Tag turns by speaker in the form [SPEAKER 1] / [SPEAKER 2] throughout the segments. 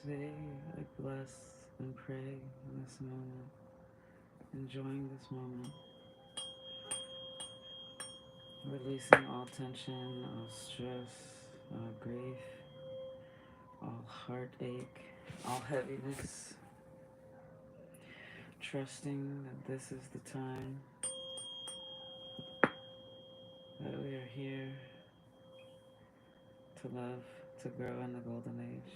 [SPEAKER 1] today I bless and pray in this moment, enjoying this moment, releasing all tension, all stress, all grief, all heartache, all heaviness, trusting that this is the time that we are here to love, to grow in the golden age.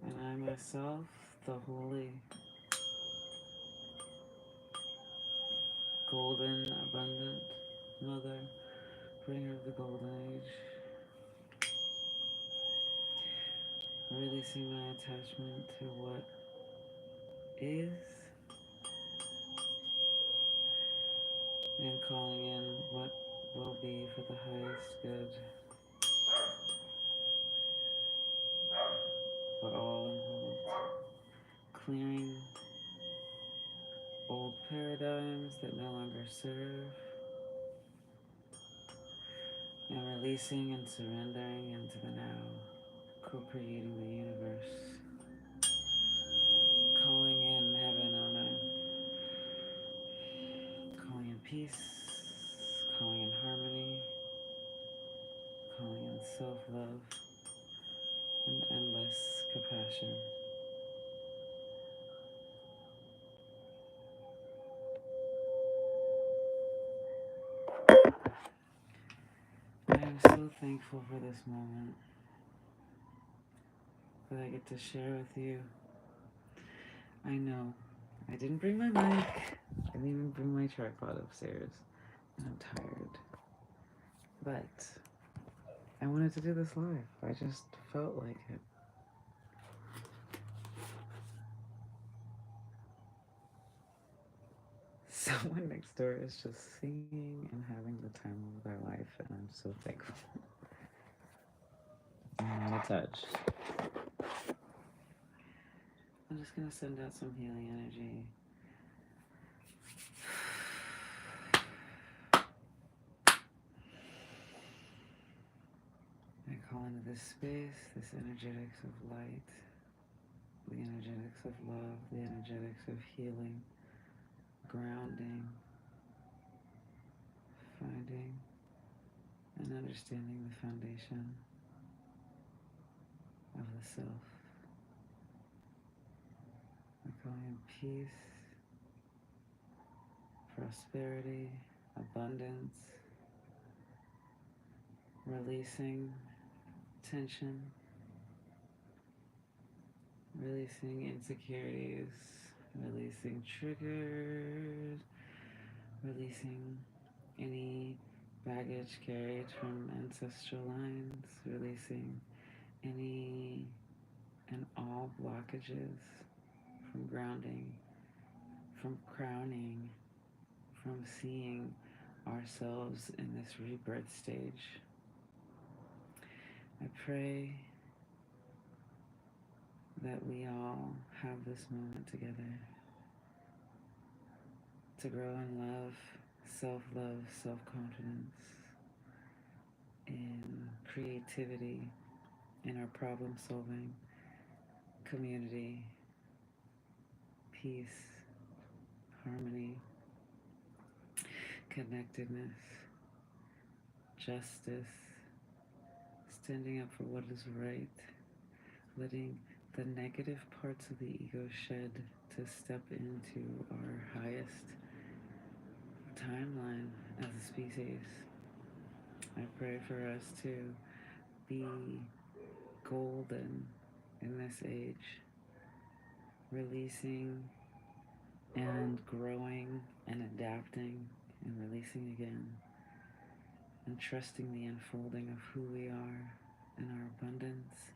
[SPEAKER 1] And I myself, the holy, golden, abundant mother, bringer of the golden age, releasing my attachment to what is and calling in what will be for the highest good for all involved. Clearing old paradigms that no longer serve, and releasing and surrendering into the now, co-creating the universe, calling in heaven on earth, calling in peace, calling in harmony, calling in self-love and endless compassion. I am so thankful for this moment that I get to share with you. I know I didn't bring my mic, I didn't even bring my tripod upstairs, and I'm tired. But I wanted to do this live. I just felt like it. Someone next door is just singing and having the time of their life, and I'm so thankful. I'm not touched. I'm just gonna send out some healing energy. I call into this space, this energetics of light, the energetics of love, the energetics of healing, grounding, finding and understanding the foundation of the self. I call in peace, prosperity, abundance, releasing tension, releasing insecurities, releasing triggers, releasing any baggage carried from ancestral lines, releasing any and all blockages from grounding, from crowning, from seeing ourselves in this rebirth stage. I pray that we all have this moment together to grow in love, self-love, self-confidence, in creativity, in our problem-solving, community, peace, harmony, connectedness, justice, standing up for what is right, letting the negative parts of the ego shed to step into our highest timeline as a species. I pray for us to be golden in this age, releasing and growing and adapting and releasing again, and trusting the unfolding of who we are and our abundance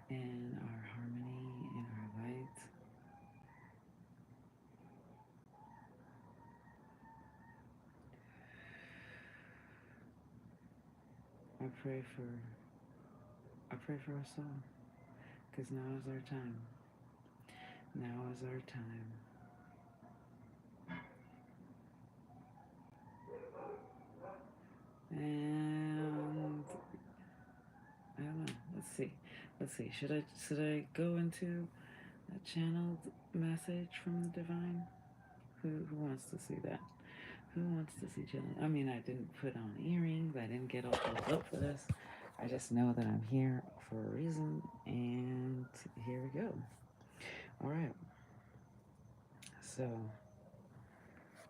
[SPEAKER 1] and our harmony and our light. I pray for us all, because now is our time. Now is our time. And I don't know, let's see. Let's see. Should I go into a channeled message from the divine? Who wants to see that? Who wants to see channel? I mean, I didn't put on earrings. I didn't get all close up for this. I just know that I'm here for a reason, and here we go. All right. So,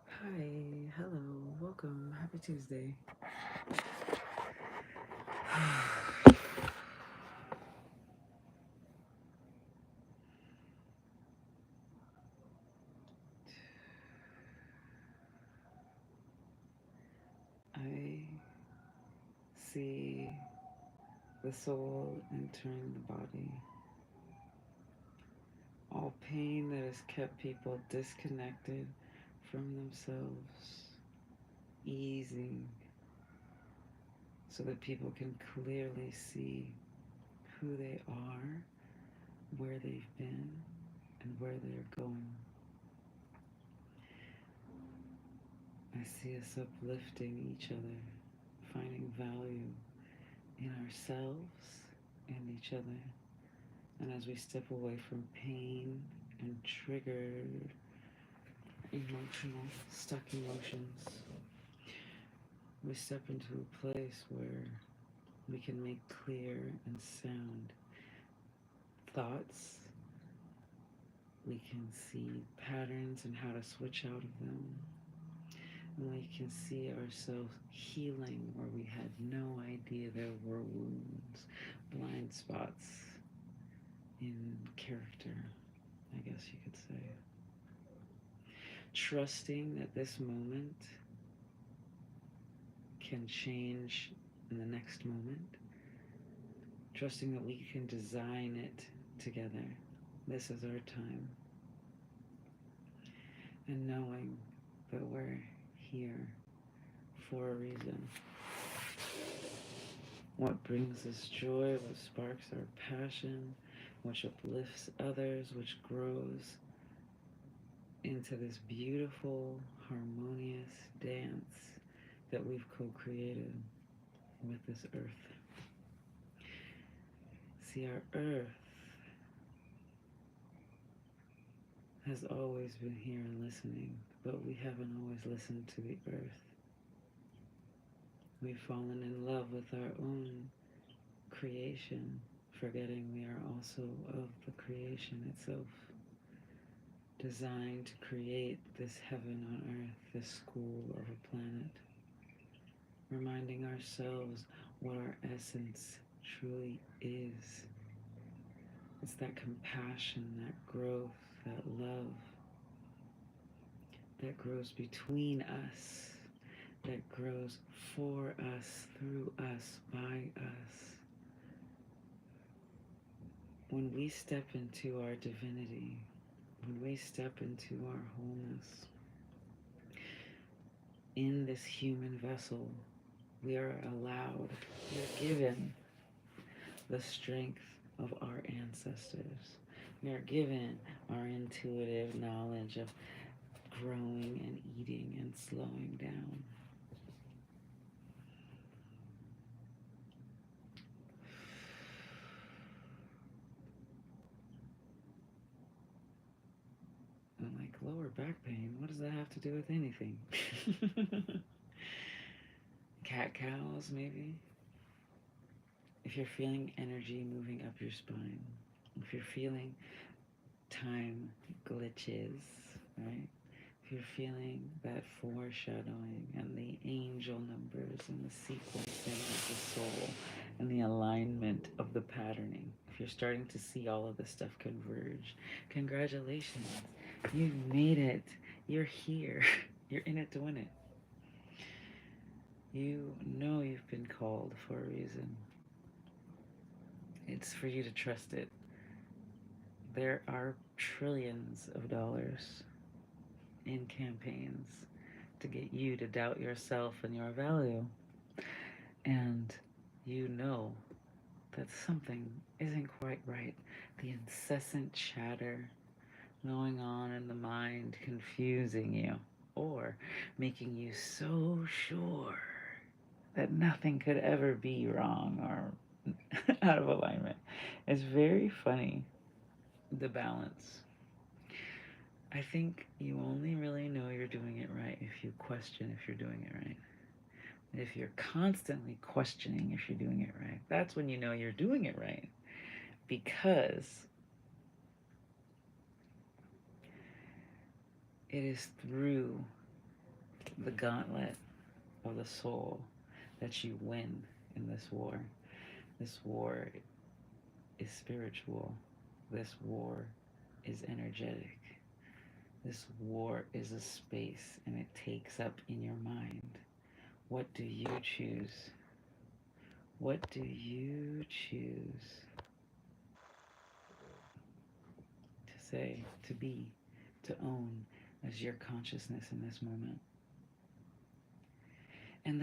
[SPEAKER 1] hi, hello, welcome, happy Tuesday. I see the soul entering the body. All pain that has kept people disconnected from themselves, easing so that people can clearly see who they are, where they've been, and where they're going. I see us uplifting each other, finding value in ourselves and each other. And as we step away from pain and triggered emotional, stuck emotions, we step into a place where we can make clear and sound thoughts. We can see patterns and how to switch out of them. And we can see ourselves healing where we had no idea there were wounds, blind spots in character, I guess you could say. Trusting that this moment can change in the next moment. Trusting that we can design it together. This is our time. And knowing that we're here for a reason. What brings us joy, what sparks our passion, which uplifts others, which grows into this beautiful, harmonious dance that we've co-created with this earth. See, our earth has always been here and listening, but we haven't always listened to the earth. We've fallen in love with our own creation, forgetting we are also of the creation itself, designed to create this heaven on earth, this school of a planet, reminding ourselves what our essence truly is. It's that compassion, that growth, that love that grows between us, that grows for us, through us, by us. When we step into our divinity, when we step into our wholeness, in this human vessel, we are allowed, we are given the strength of our ancestors. We are given our intuitive knowledge of growing and eating and slowing down. And like lower back pain, what does that have to do with anything? Cat cows, maybe? If you're feeling energy moving up your spine, if you're feeling time glitches, right? If you're feeling that foreshadowing and the angel numbers and the sequencing of the soul and the alignment of the patterning, if you're starting to see all of this stuff converge, congratulations. You made it. You're here. You're in it to win it. You know you've been called for a reason. It's for you to trust it. There are trillions of dollars in campaigns to get you to doubt yourself and your value. And you know that something isn't quite right. The incessant chatter going on in the mind, confusing you, or making you so sure that nothing could ever be wrong or out of alignment. It's very funny, the balance. I think you only really know you're doing it right if you question if you're doing it right. If you're constantly questioning if you're doing it right, that's when you know you're doing it right. Because it is through the gauntlet of the soul that you win in this war. This war is spiritual. This war is energetic. This war is a space and it takes up in your mind. What do you choose? What do you choose to say, to be, to own as your consciousness in this moment? And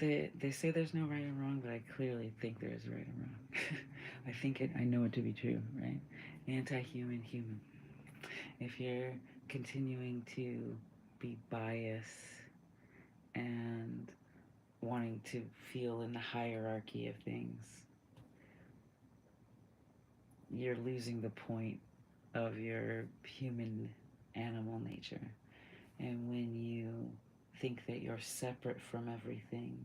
[SPEAKER 1] they say there's no right and wrong, but I clearly think there is right and wrong. I know it to be true, right? Anti-human, human. If you're continuing to be biased and wanting to feel in the hierarchy of things, you're losing the point of your human animal nature. And when you think that you're separate from everything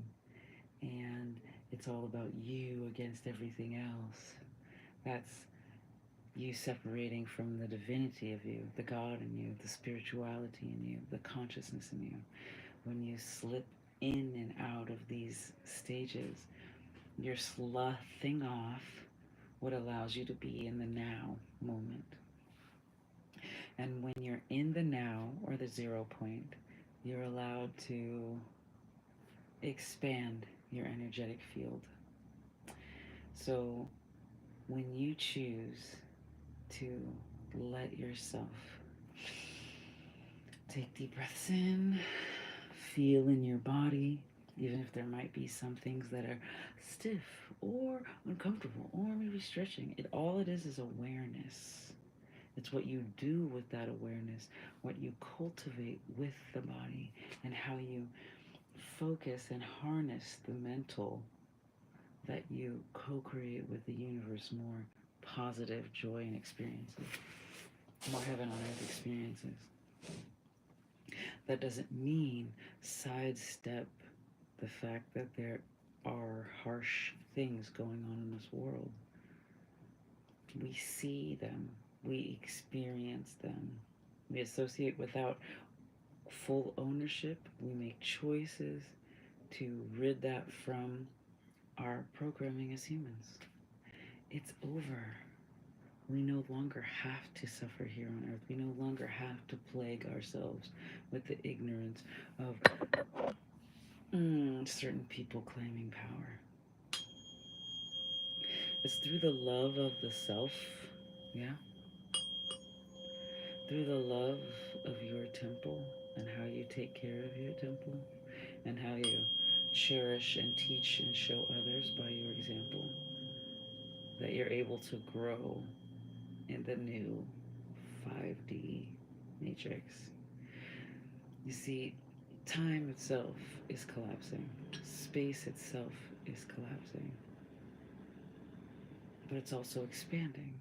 [SPEAKER 1] and it's all about you against everything else, that's you separating from the divinity of you, the God in you, the spirituality in you, the consciousness in you. When you slip in and out of these stages, you're sloughing off what allows you to be in the now moment. And when you're in the now, or the 0 point, you're allowed to expand your energetic field. So when you choose to let yourself take deep breaths in, feel in your body, even if there might be some things that are stiff or uncomfortable or maybe stretching, all it is awareness. It's what you do with that awareness, what you cultivate with the body, and how you focus and harness the mental that you co-create with the universe, more positive joy and experiences, more heaven on earth experiences. That doesn't mean sidestep the fact that there are harsh things going on in this world. We see them, we experience them, we associate without full ownership. We make choices to rid that from our programming as humans. It's over. We no longer have to suffer here on earth. We no longer have to plague ourselves with the ignorance of certain people claiming power. It's through the love of the self, yeah? Through the love of your temple and how you take care of your temple and how you cherish and teach and show others by your example, that you're able to grow in the new 5D matrix. You see, time itself is collapsing. Space itself is collapsing. But it's also expanding.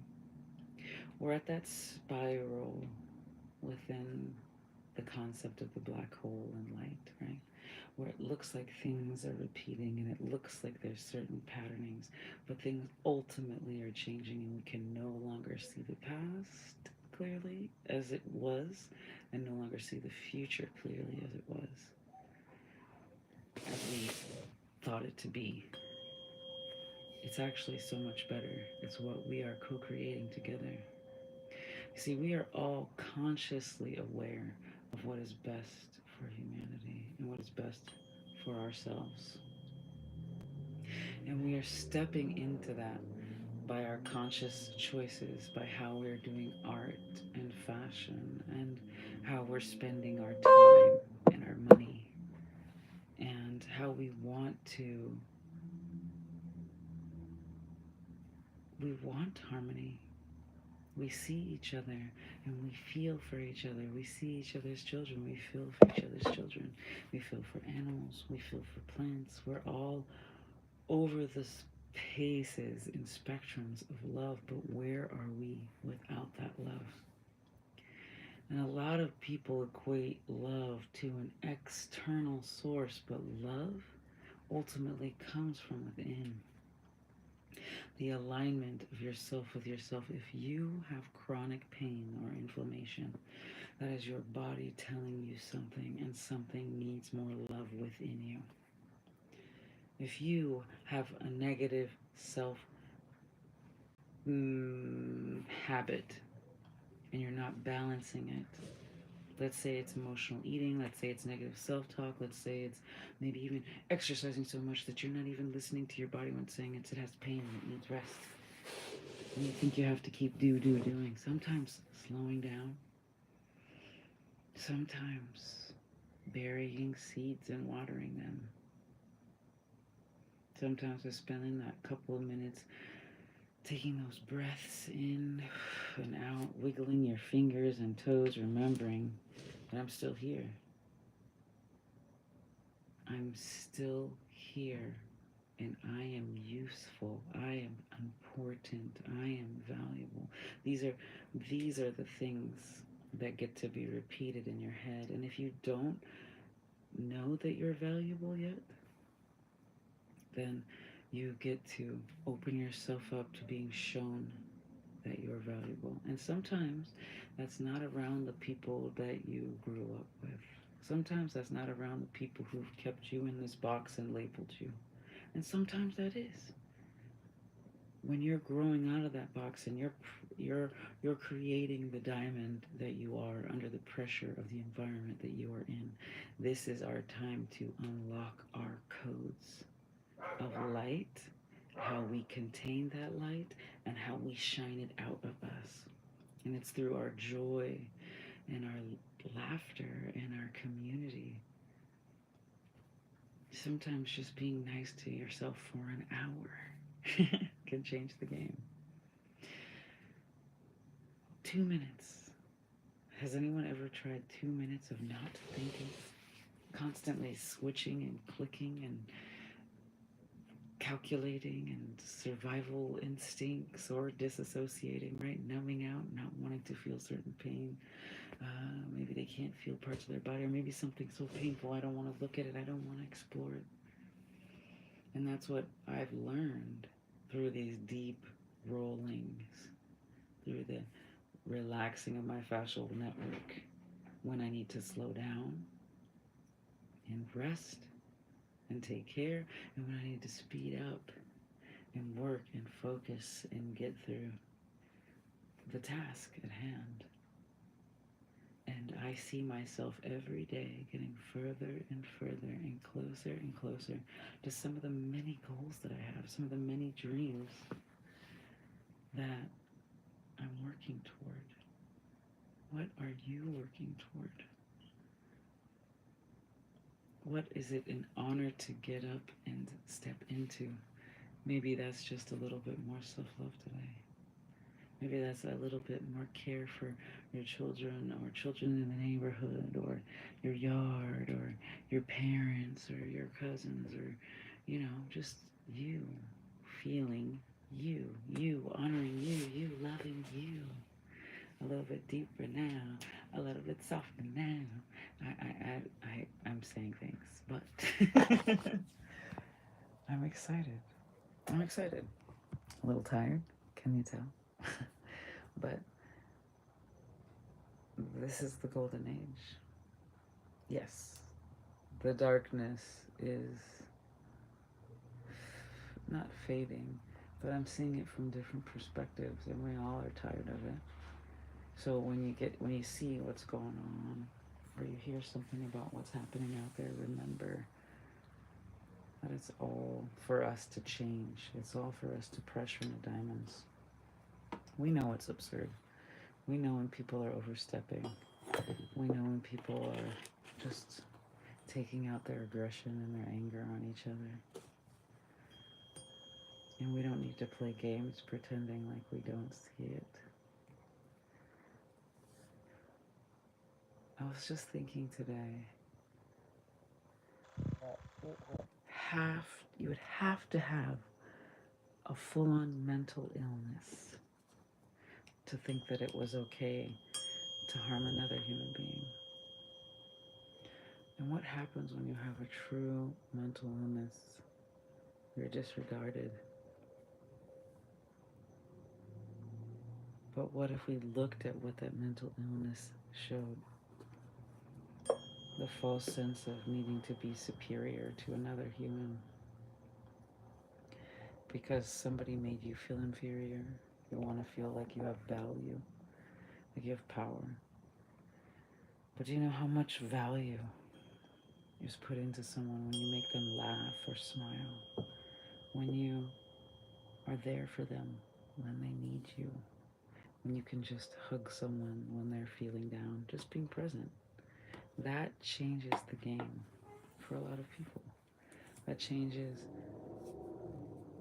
[SPEAKER 1] We're at that spiral within the concept of the black hole and light, right? Where it looks like things are repeating and it looks like there's certain patternings, but things ultimately are changing and we can no longer see the past clearly as it was and no longer see the future clearly as it was, as we thought it to be. It's actually so much better. It's what we are co-creating together. You see, we are all consciously aware of what is best for humanity and what is best for ourselves. And we are stepping into that by our conscious choices, by how we're doing art and fashion, and how we're spending our time and our money, and how we want harmony. We see each other and we feel for each other. We see each other's children. We feel for each other's children. We feel for animals. We feel for plants. We're all over this paces and spectrums of love, but where are we without that love? And a lot of people equate love to an external source, but love ultimately comes from within. The alignment of yourself with yourself. If you have chronic pain or inflammation, that is your body telling you something, and something needs more love within you. If you have a negative self habit and you're not balancing it, let's say it's emotional eating, let's say it's negative self-talk, let's say it's maybe even exercising so much that you're not even listening to your body when it's saying it has pain and it needs rest, and you think you have to keep doing. Sometimes slowing down, sometimes burying seeds and watering them, sometimes just spending that couple of minutes taking those breaths in and out, wiggling your fingers and toes, remembering that I'm still here. I'm still here, and I am useful. I am important. I am valuable. These are the things that get to be repeated in your head. And if you don't know that you're valuable yet, then you get to open yourself up to being shown that you're valuable. And sometimes that's not around the people that you grew up with. Sometimes that's not around the people who've kept you in this box and labeled you. And sometimes that is. When you're growing out of that box and you're creating the diamond that you are under the pressure of the environment that you are in, this is our time to unlock our codes of light, how we contain that light, and how we shine it out of us. And it's through our joy and our laughter and our community. Sometimes just being nice to yourself for an hour can change the game. 2 minutes. Has anyone ever tried 2 minutes of not thinking? Constantly switching and clicking and calculating and survival instincts, or disassociating, right? Numbing out, not wanting to feel certain pain. Maybe they can't feel parts of their body, or maybe something so painful, I don't want to look at it, I don't want to explore it. And that's what I've learned through these deep rollings, through the relaxing of my fascial network, when I need to slow down and rest and take care, and when I need to speed up and work and focus and get through the task at hand. And I see myself every day getting further and further and closer to some of the many goals that I have, some of the many dreams that I'm working toward. What are you working toward? What is it an honor to get up and step into? Maybe that's just a little bit more self-love today. Maybe that's a little bit more care for your children, or children in the neighborhood, or your yard, or your parents, or your cousins, or, just you feeling you, honoring you loving you. A little bit deeper now, a little bit softer now. I'm saying things, but I'm excited. I'm excited. A little tired, can you tell? But this is the golden age. Yes, the darkness is not fading, but I'm seeing it from different perspectives, and we all are tired of it. So when you see what's going on, or you hear something about what's happening out there, remember that it's all for us to change. It's all for us to pressure the diamonds. We know it's absurd. We know when people are overstepping. We know when people are just taking out their aggression and their anger on each other. And we don't need to play games pretending like we don't see it. I was just thinking today, you would have to have a full-on mental illness to think that it was okay to harm another human being. And what happens when you have a true mental illness? You're disregarded. But what if we looked at what that mental illness showed? The false sense of needing to be superior to another human because somebody made you feel inferior. You want to feel like you have value, like you have power. But do you know how much value is put into someone when you make them laugh or smile, when you are there for them when they need you, when you can just hug someone when they're feeling down, just being present? That changes the game for a lot of people. That changes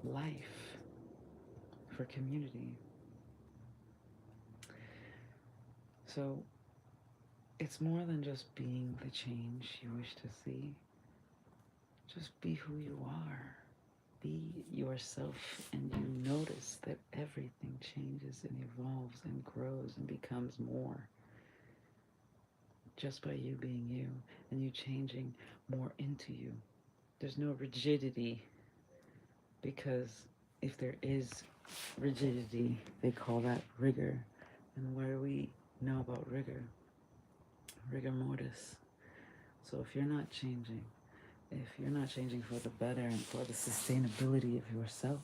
[SPEAKER 1] life for community. So it's more than just being the change you wish to see. Just be who you are. Be yourself, and you notice that everything changes and evolves and grows and becomes more just by you being you and you changing more into you. There's no rigidity, because if there is rigidity, they call that rigor. And what do we know about rigor? Rigor mortis. So if you're not changing for the better and for the sustainability of yourself,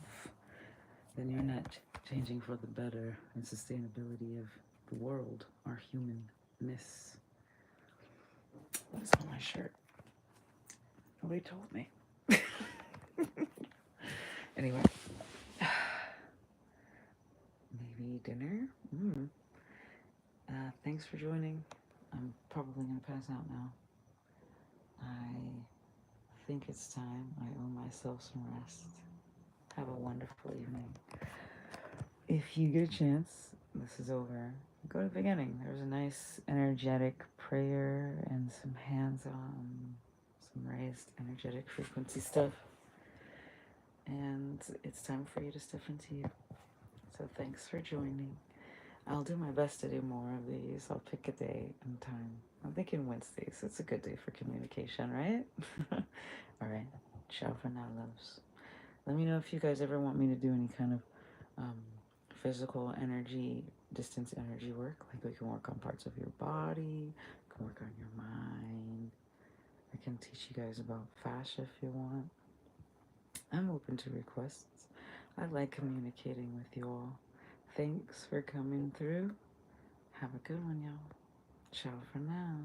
[SPEAKER 1] then you're not changing for the better and sustainability of the world, our humanness. What's on my shirt? Nobody told me. Anyway, maybe dinner? Thanks for joining. I'm probably going to pass out now. I think it's time. I owe myself some rest. Have a wonderful evening. If you get a chance, this is over, go to the beginning. There's a nice energetic prayer and some hands-on, some raised energetic frequency stuff. And it's time for you to step into you. So thanks for joining. I'll do my best to do more of these. I'll pick a day and time. I'm thinking Wednesdays. It's a good day for communication, right? All right. Ciao for now, loves. Let me know if you guys ever want me to do any kind of physical energy, distance energy work. Like we can work on parts of your body, we can work on your mind. I can teach you guys about fascia if you want. I'm open to requests. I like communicating with you all. Thanks for coming through. Have a good one, y'all. Ciao for now.